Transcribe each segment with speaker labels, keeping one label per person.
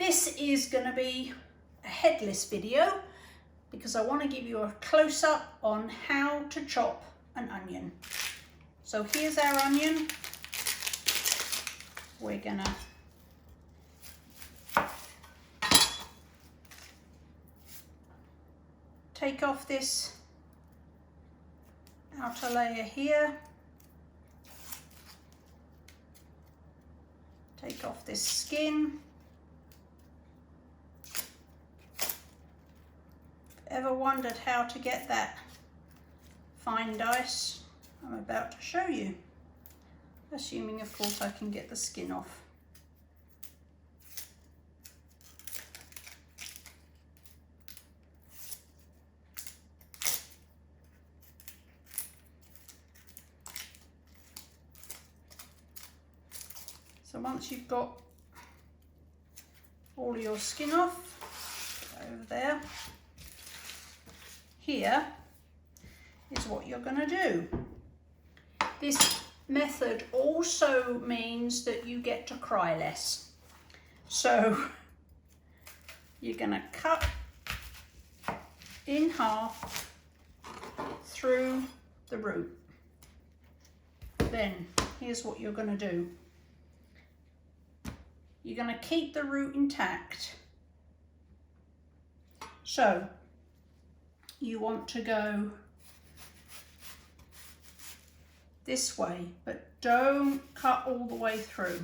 Speaker 1: this is going to be a headless video because I want to give you a close-up on how to chop an onion. So here's our onion. We're going to take off this outer layer here. Take off this skin. Ever wondered how to get that fine dice? I'm about to show you, assuming of course I can get the skin off. So once you've got all your skin off, over there, here is what you're going to do. This method also means that you get to cry less. So you're going to cut in half through the root. Then here's what you're going to do. You're going to keep the root intact. So you want to go this way, but don't cut all the way through.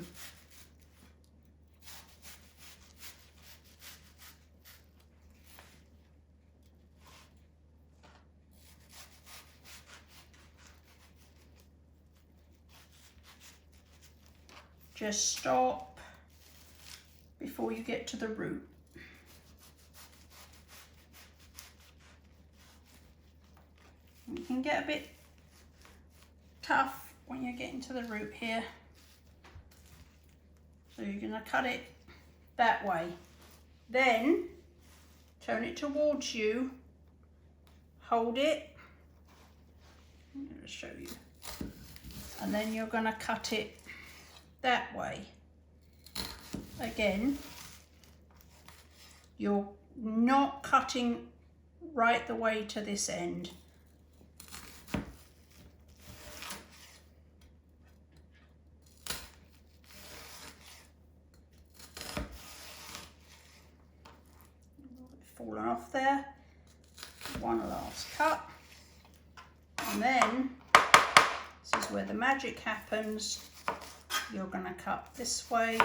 Speaker 1: Just stop before you get to the root. You can get a bit tough when you're getting to the root here. So you're going to cut it that way. Then turn it towards you, hold it, I'm going to show you, and then you're going to cut it that way. Again, you're not cutting right the way to this end. Fallen off there. One last cut. And then, this is where the magic happens. You're going to cut this way.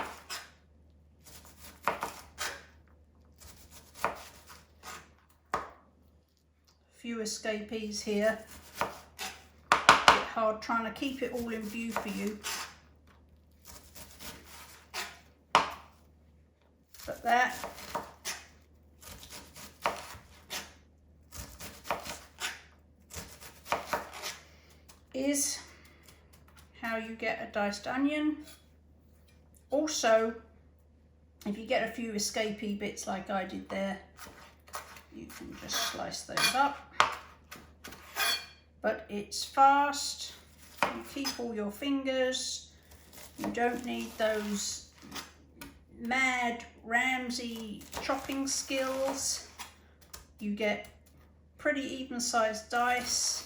Speaker 1: Few escapees here. A bit hard trying to keep it all in view for you. But that is how you get a diced onion. Also, if you get a few escapee bits like I did there, you can just slice those up. But it's fast, you keep all your fingers, you don't need those mad Ramsay chopping skills. You get pretty even sized dice,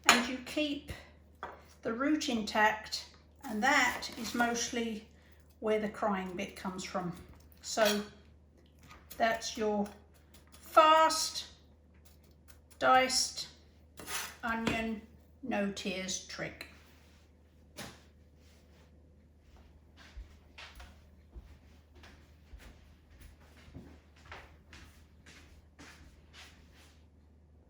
Speaker 1: and you keep the root intact, and that is mostly where the crying bit comes from. So that's your fast diced onion no tears trick.